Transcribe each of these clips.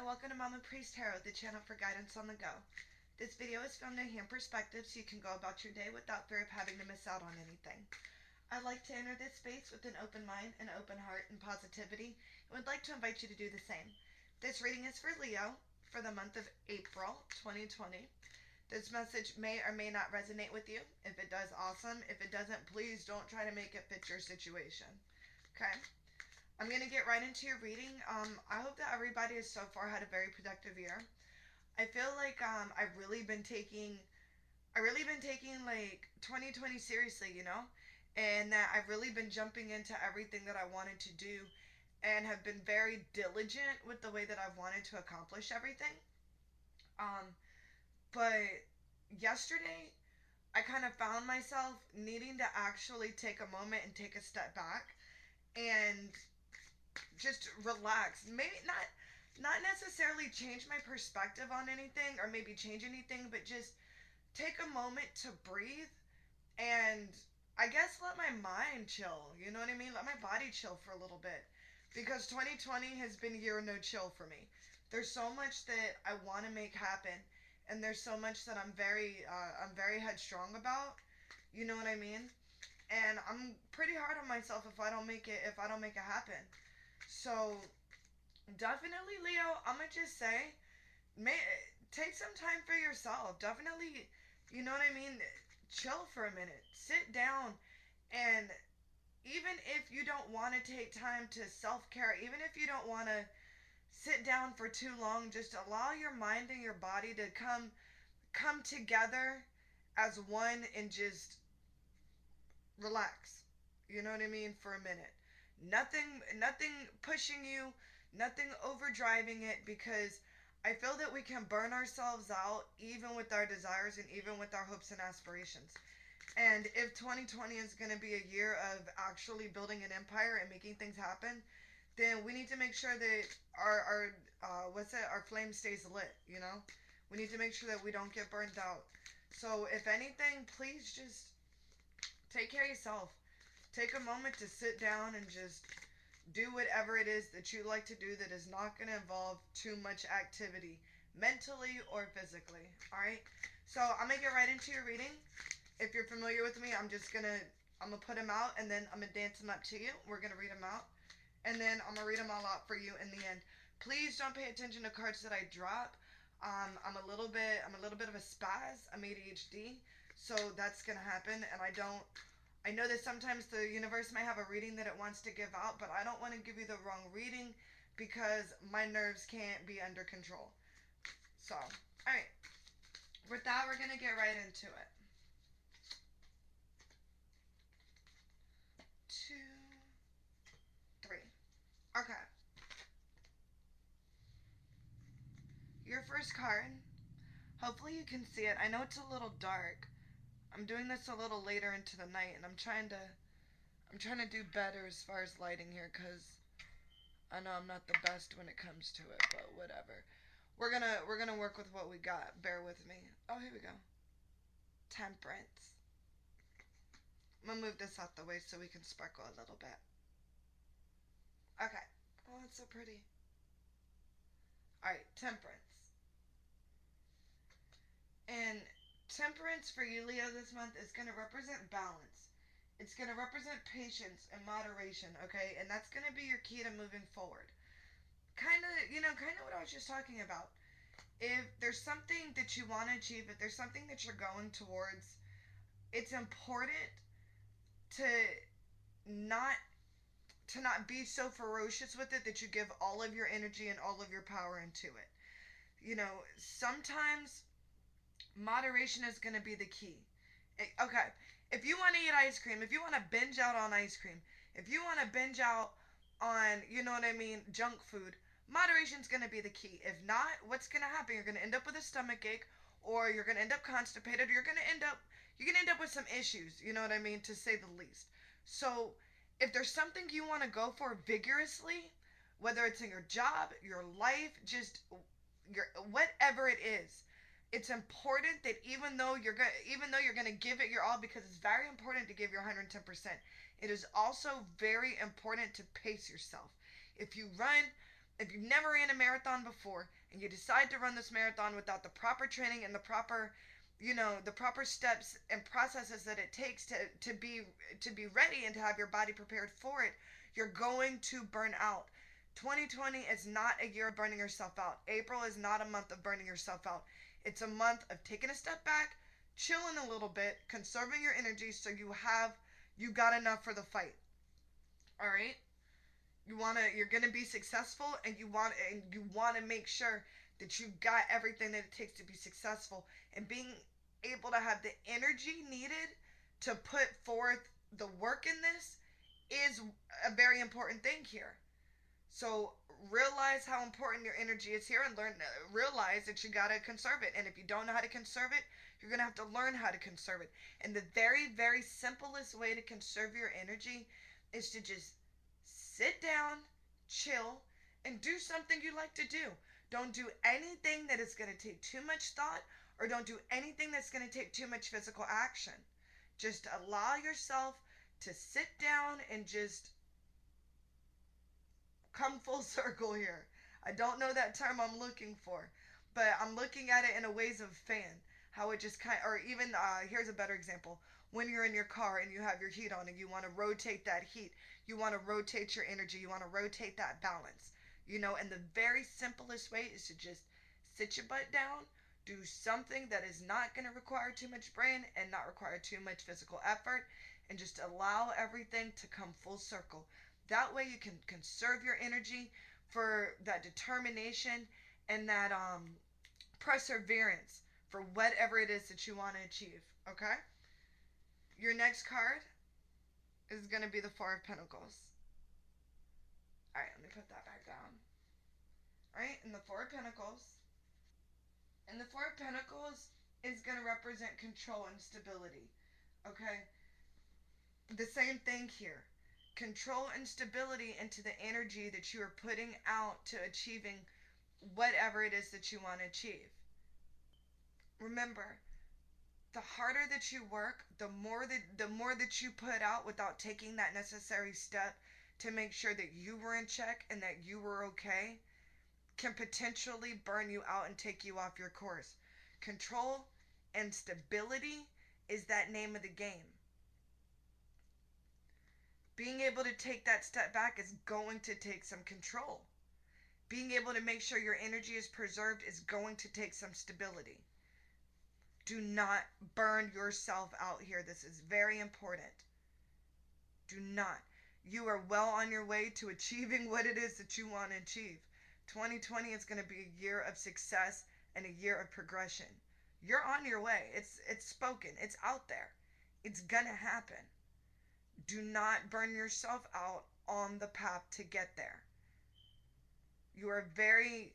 welcome to Mama Priest Tarot, the channel for guidance on the go. This video is filmed in hand perspective so you can go about your day without fear of having to miss out on anything. I'd like to enter this space with an open mind, an open heart, and positivity, and would like to invite you to do the same. This reading is for Leo for the month of April 2020. This message may or may not resonate with you. If it does, awesome. If it doesn't, please don't try to make it fit your situation. Okay? I'm going to get right into your reading. I hope that everybody has so far had a very productive year. I feel like I've really been taking like 2020 seriously, and that I've really been jumping into everything that I wanted to do and have been very diligent with the way that I've wanted to accomplish everything. But yesterday, I kind of found myself needing to actually take a moment and take a step back and just relax. Maybe not necessarily change my perspective on anything or maybe change anything, but just take a moment to breathe and I guess let my mind chill. You know what I mean? Let my body chill for a little bit. Because 2020 has been a year of no chill for me. There's so much that I want to make happen, and there's so much that I'm very headstrong about. You know what I mean? And I'm pretty hard on myself if I don't make it happen. So definitely, Leo, I'm gonna just say, take some time for yourself. Definitely, you know what I mean? Chill for a minute. Sit down, and even if you don't want to take time to self-care, even if you don't want to sit down for too long, just allow your mind and your body to come together as one and just relax. You know what I mean? For a minute. Nothing pushing you, nothing overdriving it, because I feel that we can burn ourselves out even with our desires and even with our hopes and aspirations. And if 2020 is going to be a year of actually building an empire and making things happen, then we need to make sure that our flame stays lit, We need to make sure that we don't get burned out. So if anything, please just take care of yourself. Take a moment to sit down and just do whatever it is that you like to do that is not going to involve too much activity, mentally or physically. Alright? So I'm going to get right into your reading. If you're familiar with me, I'm going to put them out and then I'm going to dance them up to you. We're going to read them out. And then I'm going to read them all out for you in the end. Please don't pay attention to cards that I drop. I'm a little bit of a spaz. I'm ADHD. So that's going to happen. And I know that sometimes the universe may have a reading that it wants to give out, but I don't want to give you the wrong reading because my nerves can't be under control. So, alright. With that, we're going to get right into it. 2, 3. Okay. Your first card. Hopefully you can see it. I know it's a little dark. I'm doing this a little later into the night, and I'm trying to do better as far as lighting here, because I know I'm not the best when it comes to it, but whatever. We're gonna work with what we got. Bear with me. Oh, here we go. Temperance. I'm gonna move this out the way so we can sparkle a little bit. Okay. Oh, it's so pretty. Alright, temperance. And temperance for you, Leo, this month is going to represent balance. It's going to represent patience and moderation, okay? And that's going to be your key to moving forward. Kind of what I was just talking about. If there's something that you want to achieve, if there's something that you're going towards, it's important to not be so ferocious with it that you give all of your energy and all of your power into it. Sometimes moderation is going to be the key. Okay, if you want to eat ice cream, if you want to binge out on ice cream, if you want to binge out on, junk food, moderation is going to be the key. If not, what's going to happen? You're going to end up with a stomach ache, or you're going to end up constipated, or you're going to end up with some issues, to say the least. So if there's something you want to go for vigorously, whether it's in your job, your life, just whatever it is, it's important that even though you're going to give it your all, because it's very important to give your 110%, it is also very important to pace yourself. If you run, If you've never ran a marathon before and you decide to run this marathon without the proper training and the proper, the proper steps and processes that it takes to be ready and to have your body prepared for it, you're going to burn out. 2020 is not a year of burning yourself out. April is not a month of burning yourself out. It's a month of taking a step back, chilling a little bit, conserving your energy so you got enough for the fight. All right? You're going to be successful, and you want to make sure that you got everything that it takes to be successful, and being able to have the energy needed to put forth the work in this is a very important thing here. So realize how important your energy is here, and realize that you got to conserve it. And if you don't know how to conserve it, you're going to have to learn how to conserve it. And the very, very simplest way to conserve your energy is to just sit down, chill, and do something you like to do. Don't do anything that is going to take too much thought, or don't do anything that's going to take too much physical action. Just allow yourself to sit down and just come full circle here. I don't know that term I'm looking for, but I'm looking at it in a ways of fan. How it just or even, here's a better example. When you're in your car and you have your heat on and you want to rotate that heat, you want to rotate your energy, you want to rotate that balance. And the very simplest way is to just sit your butt down, do something that is not going to require too much brain and not require too much physical effort, and just allow everything to come full circle. That way you can conserve your energy for that determination and that perseverance for whatever it is that you want to achieve. Okay? Your next card is going to be the Four of Pentacles. Alright, let me put that back down. Alright, and the Four of Pentacles. And the Four of Pentacles is going to represent control and stability. Okay? The same thing here. Control and stability into the energy that you are putting out to achieving whatever it is that you want to achieve. Remember, the harder that you work, the more that you put out without taking that necessary step to make sure that you were in check and that you were okay, can potentially burn you out and take you off your course. Control and stability is that name of the game. Being able to take that step back is going to take some control. Being able to make sure your energy is preserved is going to take some stability. Do not burn yourself out here. This is very important. Do not. You are well on your way to achieving what it is that you want to achieve. 2020 is going to be a year of success and a year of progression. You're on your way. It's spoken. It's out there. It's going to happen. Do not burn yourself out on the path to get there. You are very,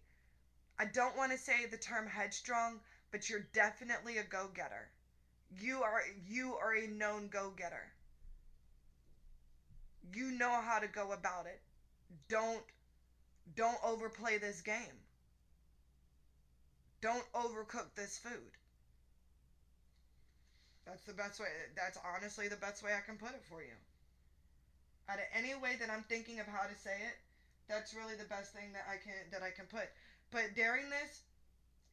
I don't want to say the term headstrong, but you're definitely a go-getter. You are a known go-getter. You know how to go about it. Don't overplay this game. Don't overcook this food. That's the best way. That's honestly the best way I can put it for you. Out of any way that I'm thinking of how to say it, that's really the best thing that I can put. But during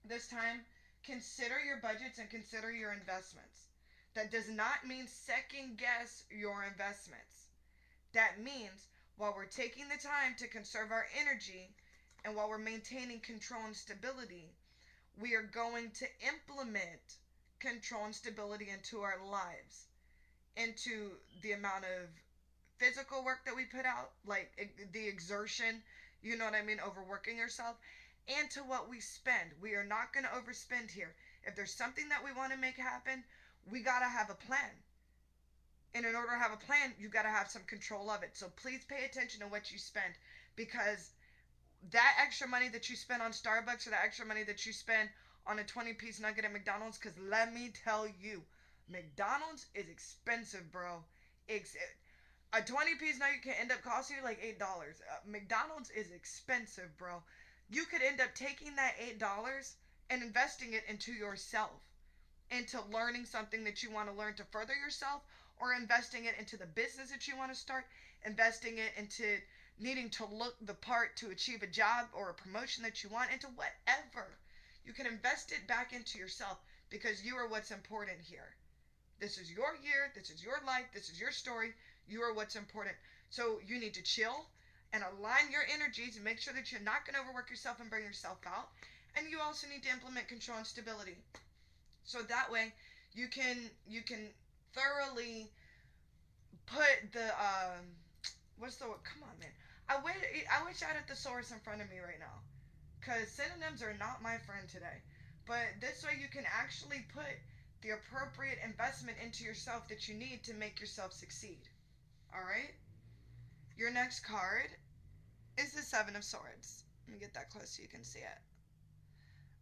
this time, consider your budgets and consider your investments. That does not mean second guess your investments. That means while we're taking the time to conserve our energy and while we're maintaining control and stability, we are going to implement control and stability into our lives, into the amount of physical work that we put out, like the exertion, you know what I mean, overworking yourself, and to what we spend. We are not going to overspend here. If there's something that we want to make happen, we got to have a plan. And in order to have a plan, you got to have some control of it. So please pay attention to what you spend, because that extra money that you spend on Starbucks, or that extra money that you spend on a 20-piece nugget at McDonald's, because let me tell you, McDonald's is expensive, bro. A 20-piece nugget can end up costing you like $8. McDonald's is expensive, bro. You could end up taking that $8 and investing it into yourself, into learning something that you want to learn to further yourself, or investing it into the business that you want to start, investing it into needing to look the part to achieve a job or a promotion that you want, into whatever. You can invest it back into yourself because you are what's important here. This is your year, this is your life, this is your story. You are what's important. So you need to chill and align your energies and make sure that you're not going to overwork yourself and burn yourself out. And you also need to implement control and stability. So that way you can thoroughly put the what's the word? Come on, man. I wish I had a thesaurus in front of me right now, because synonyms are not my friend today. But this way you can actually put the appropriate investment into yourself that you need to make yourself succeed. All right. Your next card is the Seven of Swords. Let me get that close so you can see it.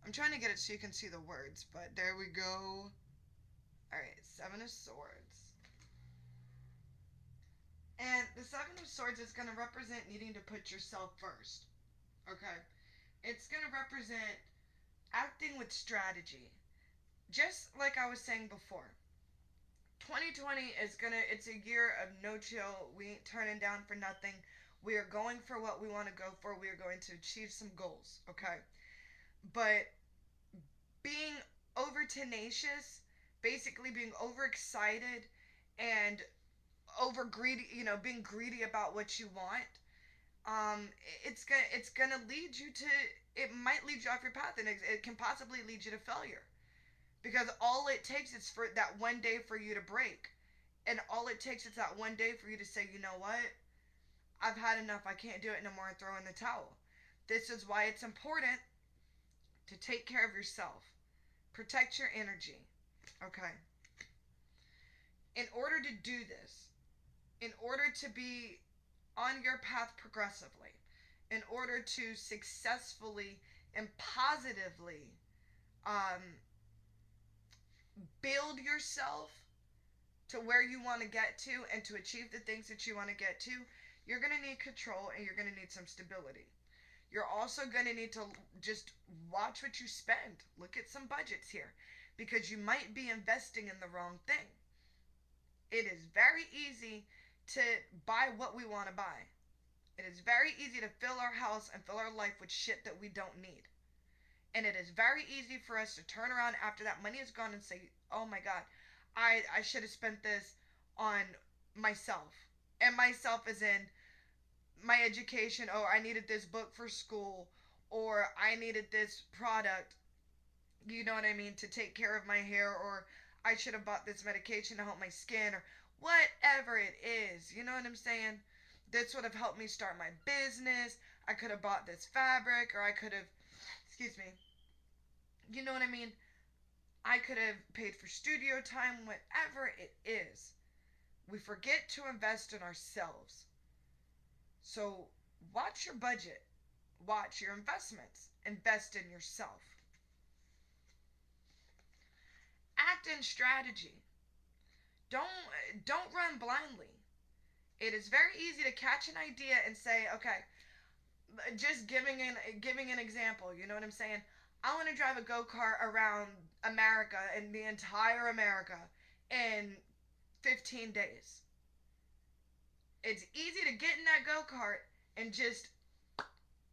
I'm trying to get it so you can see the words, but there we go. Alright, Seven of Swords. And the Seven of Swords is going to represent needing to put yourself first. Okay? It's going to represent acting with strategy. Just like I was saying before. 2020 it's a year of no chill. We ain't turning down for nothing. We are going for what we want to go for. We are going to achieve some goals. Okay? But being over tenacious, basically being overexcited and over greedy, being greedy about what you want, it's gonna lead you to, it might lead you off your path, and it can possibly lead you to failure, because all it takes is for that one day for you to break, and all it takes is that one day for you to say, you know what, I've had enough, I can't do it no more, and throw in the towel. This is why it's important to take care of yourself. Protect your energy. Okay? In order to do this, in order to be on your path progressively, in order to successfully and positively build yourself to where you want to get to and to achieve the things that you want to get to, you're going to need control and you're going to need some stability. You're also going to need to just watch what you spend. Look at some budgets here, because you might be investing in the wrong thing. It is very easy to buy what we want to buy. It is very easy to fill our house and fill our life with shit that we don't need. And it is very easy for us to turn around after that money is gone and say, oh my God, I should have spent this on myself. And myself is in my education. Oh, I needed this book for school, or I needed this product, you know what I mean, to take care of my hair, or I should have bought this medication to help my skin, or whatever it is, you know what I'm saying? This would have helped me start my business. I could have bought this fabric, or I could have, excuse me, you know what I mean? I could have paid for studio time, whatever it is. We forget to invest in ourselves. So watch your budget. Watch your investments. Invest in yourself. Act in strategy. Don't run blindly. It is very easy to catch an idea and say, okay, just giving an example, you know what I'm saying? I want to drive a go-kart around America, and the entire America, in 15 days. It's easy to get in that go-kart and just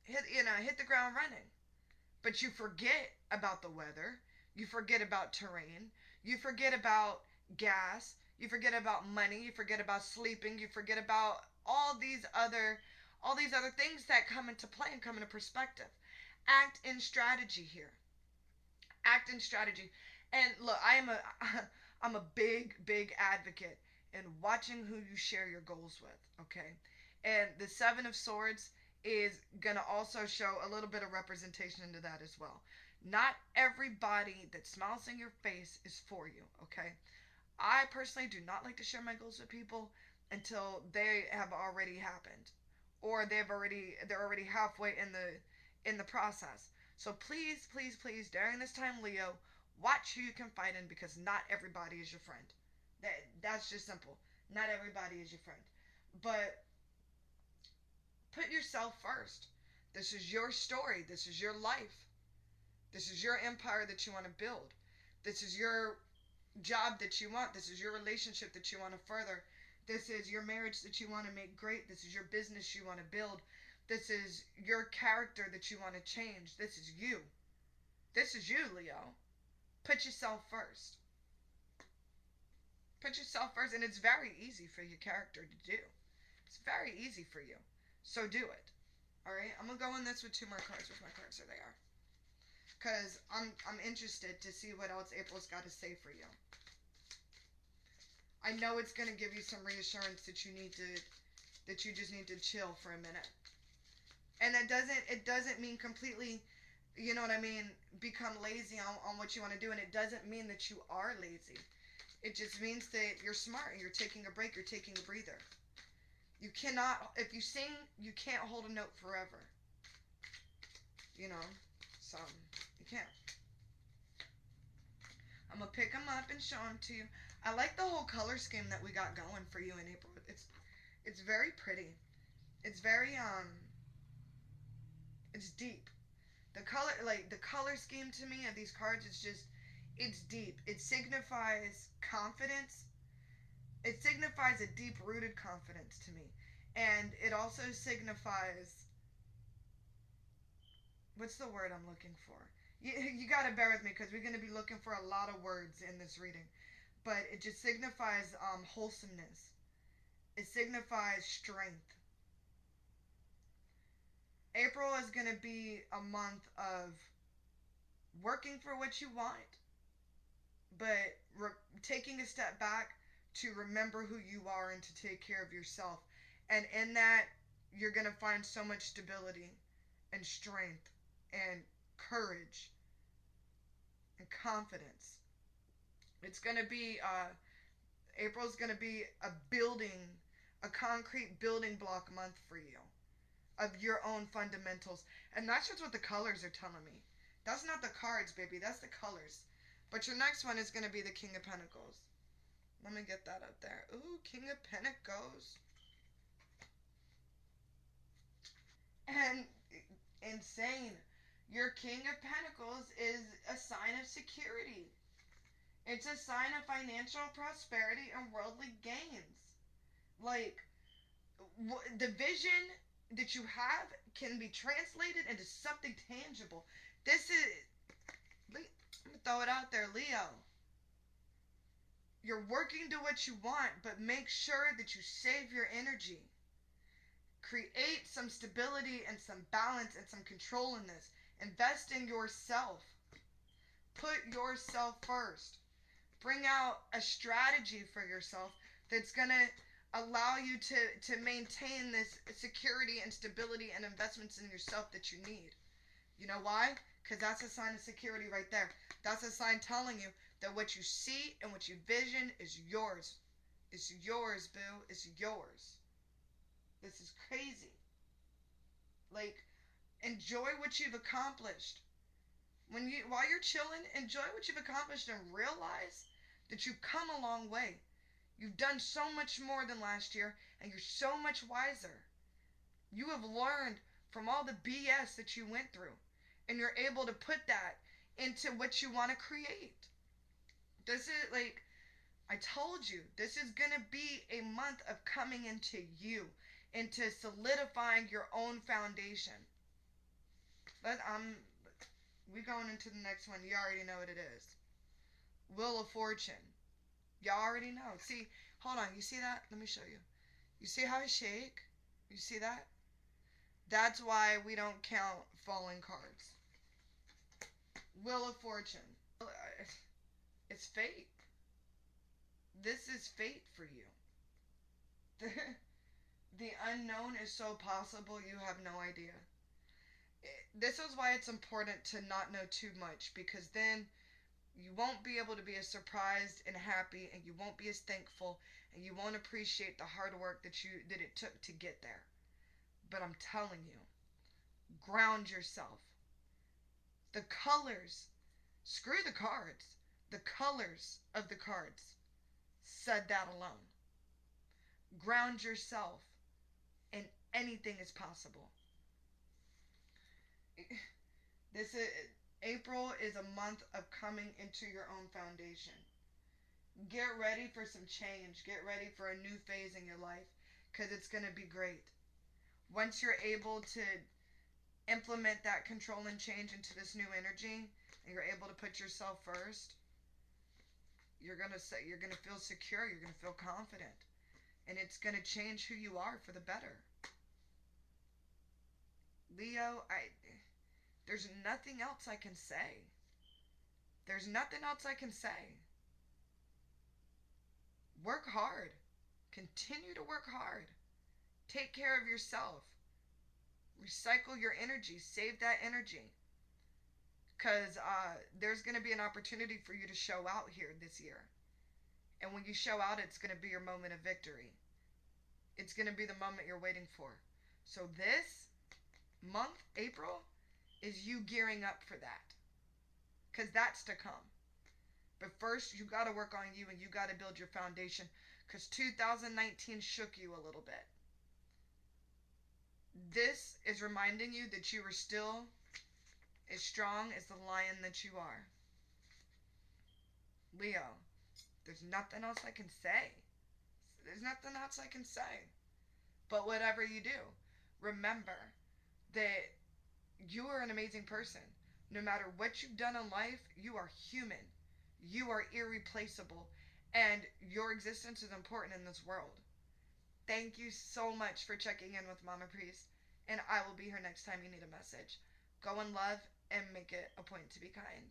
hit the ground running. But you forget about the weather. You forget about terrain. You forget about gas. You forget about money. You forget about sleeping. You forget about all these other things that come into play and come into perspective. Act in strategy here. Act in strategy. And look, I'm a big advocate in watching who you share your goals with, okay? And the Seven of Swords is going to also show a little bit of representation into that as well. Not everybody that smiles in your face is for you, okay? I personally do not like to share my goals with people until they have already happened, or they're already halfway in the process. So please, during this time, Leo, watch who you confide in, because not everybody is your friend. That's just simple. Not everybody is your friend. But put yourself first. This is your story. This is your life. This is your empire that you want to build. This is your job that you want. This is your relationship that you want to further. This is your marriage that you want to make great. This is your business you want to build. This is your character that you want to change. This is you. This is you, Leo. Put yourself first. Put yourself first, and it's very easy for your character to do. It's very easy for you. So do it. Alright? I'm going to go in this with two more cards. Where's my cards? There they are. Because I'm interested to see what else April's got to say for you. I know it's going to give you some reassurance that you just need to chill for a minute. And it doesn't mean completely, you know what I mean, become lazy on what you want to do. And it doesn't mean that you are lazy. It just means that you're smart and you're taking a break, you're taking a breather. You cannot, if you sing, you can't hold a note forever. You know, so you can't. I'm going to pick them up and show them to you. I like the whole color scheme that we got going for you in April. It's very pretty. It's very, it's deep. The color scheme to me of these cards is just, it's deep. It signifies confidence. It signifies a deep-rooted confidence to me. And it also signifies, what's the word I'm looking for? You got to bear with me because we're going to be looking for a lot of words in this reading. But it just signifies wholesomeness. It signifies strength. April is going to be a month of working for what you want, but taking a step back to remember who you are and to take care of yourself. And in that, you're going to find so much stability and strength and courage and confidence. It's going to be, April's going to be a concrete building block month for you of your own fundamentals. And that's just what the colors are telling me. That's not the cards, baby. That's the colors. But your next one is going to be the King of Pentacles. Let me get that up there. Ooh, King of Pentacles. And insane. Your King of Pentacles is a sign of security. It's a sign of financial prosperity and worldly gains. Like, the vision that you have can be translated into something tangible. This is, I'm going to throw it out there, Leo. You're working to what you want, but make sure that you save your energy. Create some stability and some balance and some control in this. Invest in yourself. Put yourself first. Bring out a strategy for yourself that's going to allow you to maintain this security and stability and investments in yourself that you need. You know why? Because that's a sign of security right there. That's a sign telling you that what you see and what you vision is yours. It's yours, boo. It's yours. This is crazy. Like, enjoy what you've accomplished. While you're chilling, enjoy what you've accomplished and realize that you've come a long way. You've done so much more than last year, and you're so much wiser. You have learned from all the BS that you went through, and you're able to put that into what you want to create. This is like, I told you, this is going to be a month of coming into you, into solidifying your own foundation. But we going into the next one. You already know what it is. Wheel of Fortune. Y'all already know. See, hold on. You see that? Let me show you. You see how I shake? You see that? That's why we don't count falling cards. Wheel of Fortune. It's fate. This is fate for you. The unknown is so possible you have no idea. This is why it's important to not know too much, because then you won't be able to be as surprised and happy, and you won't be as thankful, and you won't appreciate the hard work that it took to get there. But I'm telling you, ground yourself. The colors, screw the cards. The colors of the cards said that alone. Ground yourself, and anything is possible. April is a month of coming into your own foundation. Get ready for some change. Get ready for a new phase in your life because it's going to be great. Once you're able to implement that control and change into this new energy and you're able to put yourself first, you're going to feel secure, you're going to feel confident, and it's going to change who you are for the better. Leo, there's nothing else I can say. There's nothing else I can say. Work hard. Continue to work hard. Take care of yourself. Recycle your energy. Save that energy. Because there's going to be an opportunity for you to show out here this year. And when you show out, it's going to be your moment of victory. It's going to be the moment you're waiting for. So this month, April, is you gearing up for that. Because that's to come. But first, you got to work on you and you got to build your foundation. Because 2019 shook you a little bit. This is reminding you that you are still as strong as the lion that you are. Leo, there's nothing else I can say. There's nothing else I can say. But whatever you do, remember that you are an amazing person. No matter what you've done in life, you are human. You are irreplaceable. And your existence is important in this world. Thank you so much for checking in with Mama Priest. And I will be here next time you need a message. Go in love and make it a point to be kind.